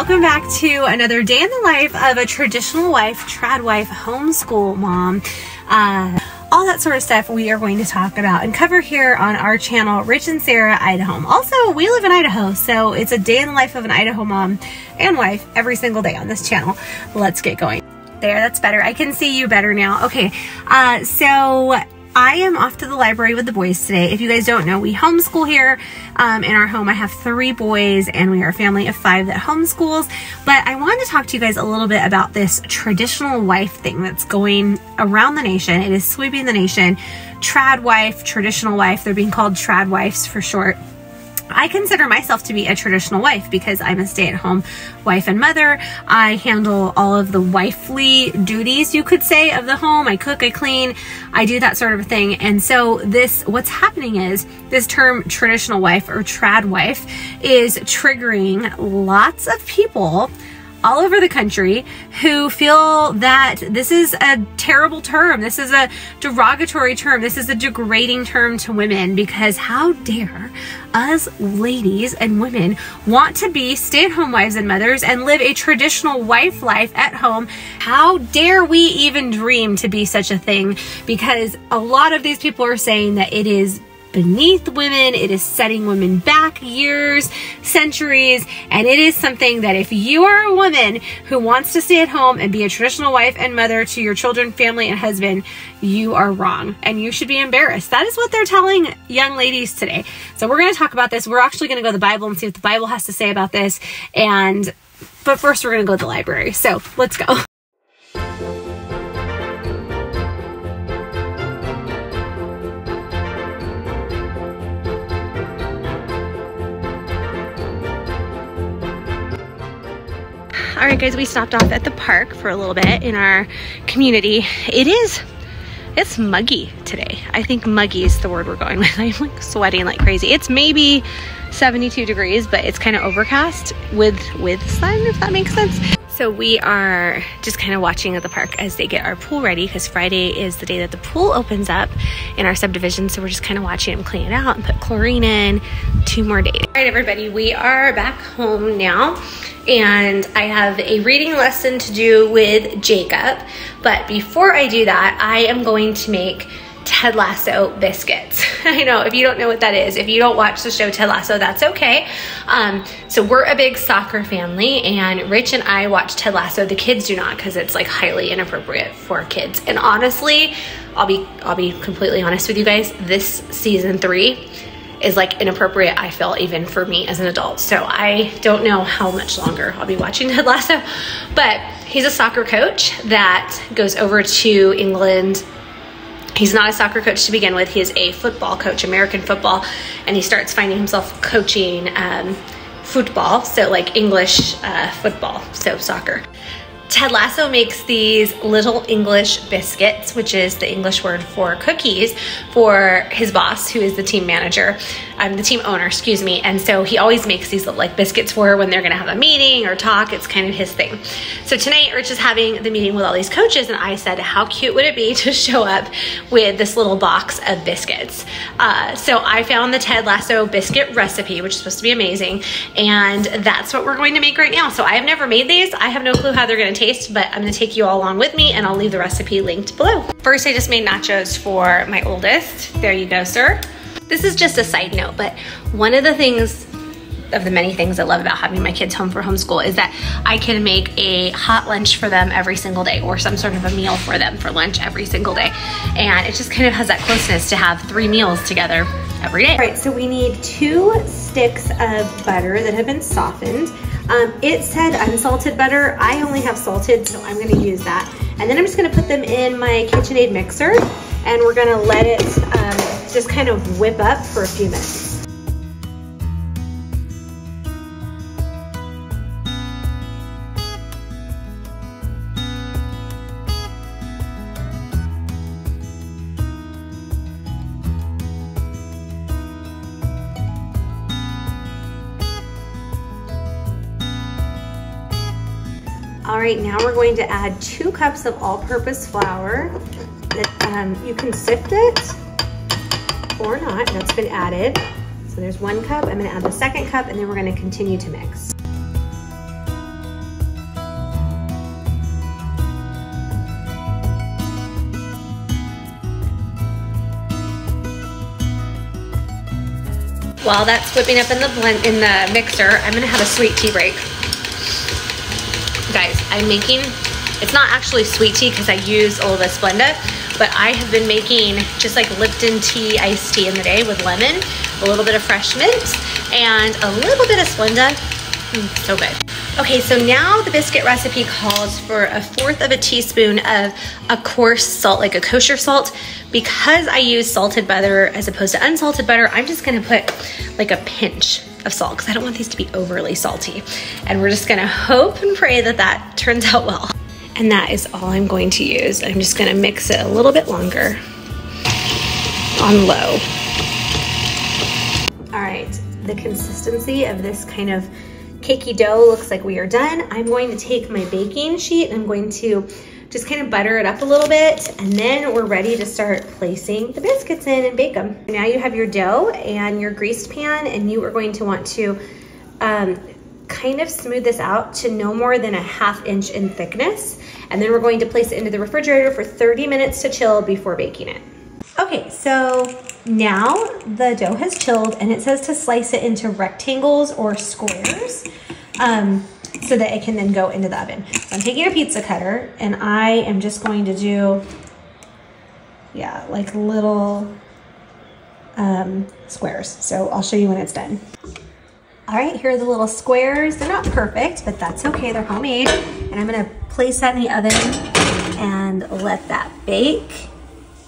Welcome back to another day in the life of a traditional wife, TradWife, homeschool mom. All that sort of stuff we are going to talk about and cover here on our channel, Rich and Sarah Idaho. Also, we live in Idaho, so it's a day in the life of an Idaho mom and wife every single day on this channel. Let's get going. There, that's better. I can see you better now. Okay, so I am off to the library with the boys today. If you guys don't know, we homeschool here in our home. I have 3 boys and we are a family of 5 that homeschools. But I wanted to talk to you guys a little bit about this traditional wife thing that's going around the nation. It is sweeping the nation. TradWife, traditional wife. They're being called TradWifes for short. I consider myself to be a traditional wife because I'm a stay-at-home wife and mother. I handle all of the wifely duties, you could say, of the home. I cook, I clean, I do that sort of thing. And so what's happening is this term traditional wife or TradWife is triggering lots of people all over the country who feel that this is a terrible term. This is a derogatory term. This is a degrading term to women, because how dare us ladies and women want to be stay-at-home wives and mothers and live a traditional wife life at home? How dare we even dream to be such a thing? Because a lot of these people are saying that it is beneath women, it is setting women back years, centuries, and it is something that if you are a woman who wants to stay at home and be a traditional wife and mother to your children, family, and husband, you are wrong and you should be embarrassed. That is what they're telling young ladies today. So we're going to talk about this. We're actually going to go to the Bible and see what the Bible has to say about this. But first we're going to go to the library. So let's go. All right, guys, we stopped off at the park for a little bit in our community. It's muggy today. I think muggy is the word we're going with. I'm like sweating like crazy. It's maybe 72 degrees, but it's kind of overcast with sun, if that makes sense. So we are just kind of watching at the park as they get our pool ready, because Friday is the day that the pool opens up in our subdivision. So we're just kind of watching them clean it out and put chlorine in. 2 more days. All right, everybody, we are back home now. And I have a reading lesson to do with Jacob. But before I do that, I am going to make Tedlasso biscuits. I know, if you don't know what that is, if you don't watch the show Tedlasso, that's okay. So we're a big soccer family, and Rich and I watch Tedlasso. The kids do not, because it's like highly inappropriate for kids. And honestly, I'll be completely honest with you guys, this season 3 is like inappropriate, I feel, even for me as an adult. So I don't know how much longer I'll be watching Tedlasso. But he's a soccer coach that goes over to England. He's not a soccer coach to begin with. He is a football coach, American football, and he starts finding himself coaching football, so like English football, so soccer. Tedlasso makes these little English biscuits, which is the English word for cookies, for his boss, who is the team manager, the team owner, excuse me. And so he always makes these little like biscuits for her when they're gonna have a meeting or talk. It's kind of his thing. So tonight, Rich is having the meeting with all these coaches, and I said, how cute would it be to show up with this little box of biscuits? So I found the Tedlasso biscuit recipe, which is supposed to be amazing, and that's what we're going to make right now. So I have never made these. I have no clue how they're gonna taste, but I'm gonna take you all along with me, and I'll leave the recipe linked below. First, I just made nachos for my oldest. There you go, sir. This is just a side note, but one of the things, of the many things I love about having my kids home for homeschool, is that I can make a hot lunch for them every single day, or some sort of a meal for them for lunch every single day. And it just kind of has that closeness to have 3 meals together every day. All right, so we need 2 sticks of butter that have been softened. It said unsalted butter. I only have salted, so I'm gonna use that. And then I'm just gonna put them in my KitchenAid mixer, and we're gonna let it just kind of whip up for a few minutes. All right, now we're going to add 2 cups of all-purpose flour. You can sift it or not, that's been added. So there's 1 cup, I'm gonna add the 2nd cup, and then we're gonna continue to mix. While that's whipping up in the mixer, I'm gonna have a sweet tea break. Guys, I'm making, it's not actually sweet tea because I use all the Splenda, but I have been making just like Lipton tea, iced tea in the day with lemon, a little bit of fresh mint, and a little bit of Splenda. So good. Okay, so now the biscuit recipe calls for 1/4 of a teaspoon of a coarse salt, like a kosher salt. Because I use salted butter as opposed to unsalted butter, I'm just gonna put like a pinch of salt because I don't want these to be overly salty. And we're just gonna hope and pray that that turns out well. And that is all I'm going to use. I'm just gonna mix it a little bit longer on low. All right, the consistency of this kind of cakey dough looks like we are done. I'm going to take my baking sheet and I'm going to just kind of butter it up a little bit, and then we're ready to start placing the biscuits in and bake them. Now you have your dough and your greased pan, and you are going to want to kind of smooth this out to no more than 1/2 inch in thickness. And then we're going to place it into the refrigerator for 30 minutes to chill before baking it. Okay, so now the dough has chilled, and it says to slice it into rectangles or squares so that it can then go into the oven. So I'm taking a pizza cutter, and I am just going to do, yeah, like little squares. So I'll show you when it's done. All right, here are the little squares. They're not perfect, but that's okay, they're homemade. And I'm gonna place that in the oven and let that bake.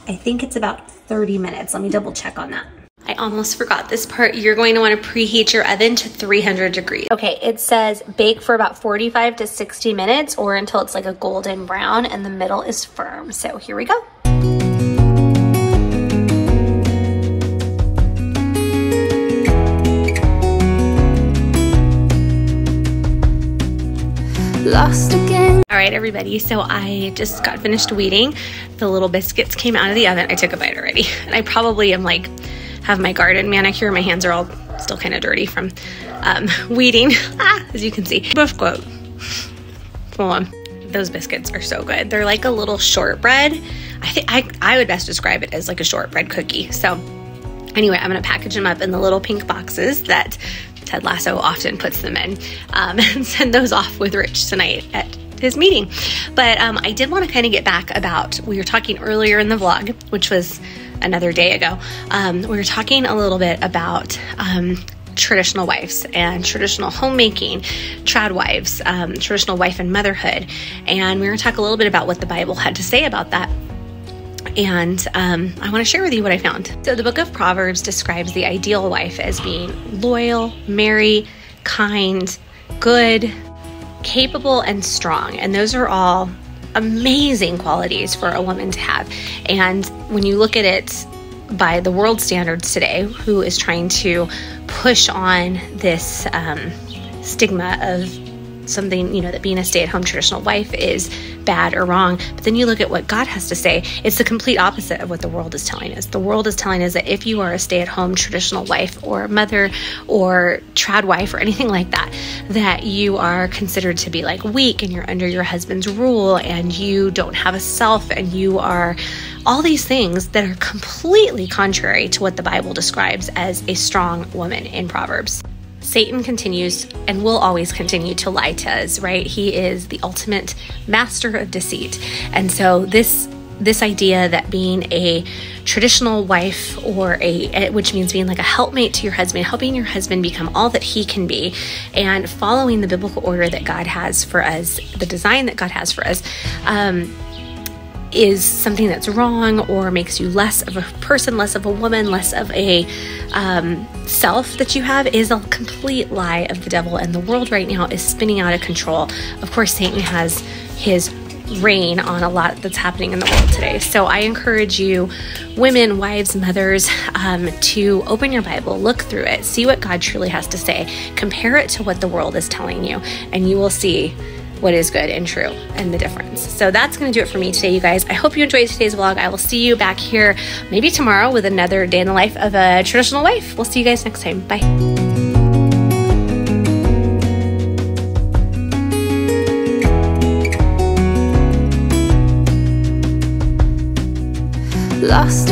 I think it's about 30 minutes. Let me double check on that. I almost forgot this part. You're going to want to preheat your oven to 300 degrees. Okay, it says bake for about 45 to 60 minutes or until it's like a golden brown and the middle is firm. So here we go. Lost again. All right, everybody, so I just got finished weeding. The little biscuits came out of the oven. I took a bite already. And I probably am like, have my garden manicure. My hands are all still kind of dirty from weeding, as you can see. Biscuit. Hold on. Those biscuits are so good. They're like a little shortbread. I think I would best describe it as like a shortbread cookie. So anyway, I'm gonna package them up in the little pink boxes that Tedlasso often puts them in, and send those off with Rich tonight at his meeting. But I did want to kind of get back about, we were talking earlier in the vlog, which was another day ago. We were talking a little bit about traditional wives and traditional homemaking, TradWives, traditional wife and motherhood. And we were going to talk a little bit about what the Bible had to say about that. And I want to share with you what I found. So the book of Proverbs describes the ideal wife as being loyal, merry, kind, good, capable, and strong. And those are all amazing qualities for a woman to have. And when you look at it by the world standards today, who is trying to push on this stigma of something, you know, that being a stay-at-home traditional wife is bad or wrong. But then you look at what God has to say, it's the complete opposite of what the world is telling us. The world is telling us that if you are a stay-at-home traditional wife or mother or trad wife or anything like that, that you are considered to be like weak and you're under your husband's rule and you don't have a self and you are all these things that are completely contrary to what the Bible describes as a strong woman in Proverbs. Satan continues and will always continue to lie to us, right? He is the ultimate master of deceit. And so this idea that being a traditional wife or which means being like a helpmate to your husband, helping your husband become all that he can be and following the biblical order that God has for us, the design that God has for us, is something that's wrong or makes you less of a person, less of a woman, less of a self that you have, is a complete lie of the devil. And the world right now is spinning out of control. Of course, Satan has his reign on a lot that's happening in the world today. So I encourage you, women, wives, mothers, to open your Bible, look through it, see what God truly has to say, compare it to what the world is telling you, and you will see what is good and true and the difference. So that's going to do it for me today, you guys. I hope you enjoyed today's vlog. I will see you back here maybe tomorrow with another day in the life of a traditional wife. We'll see you guys next time. Bye. Lost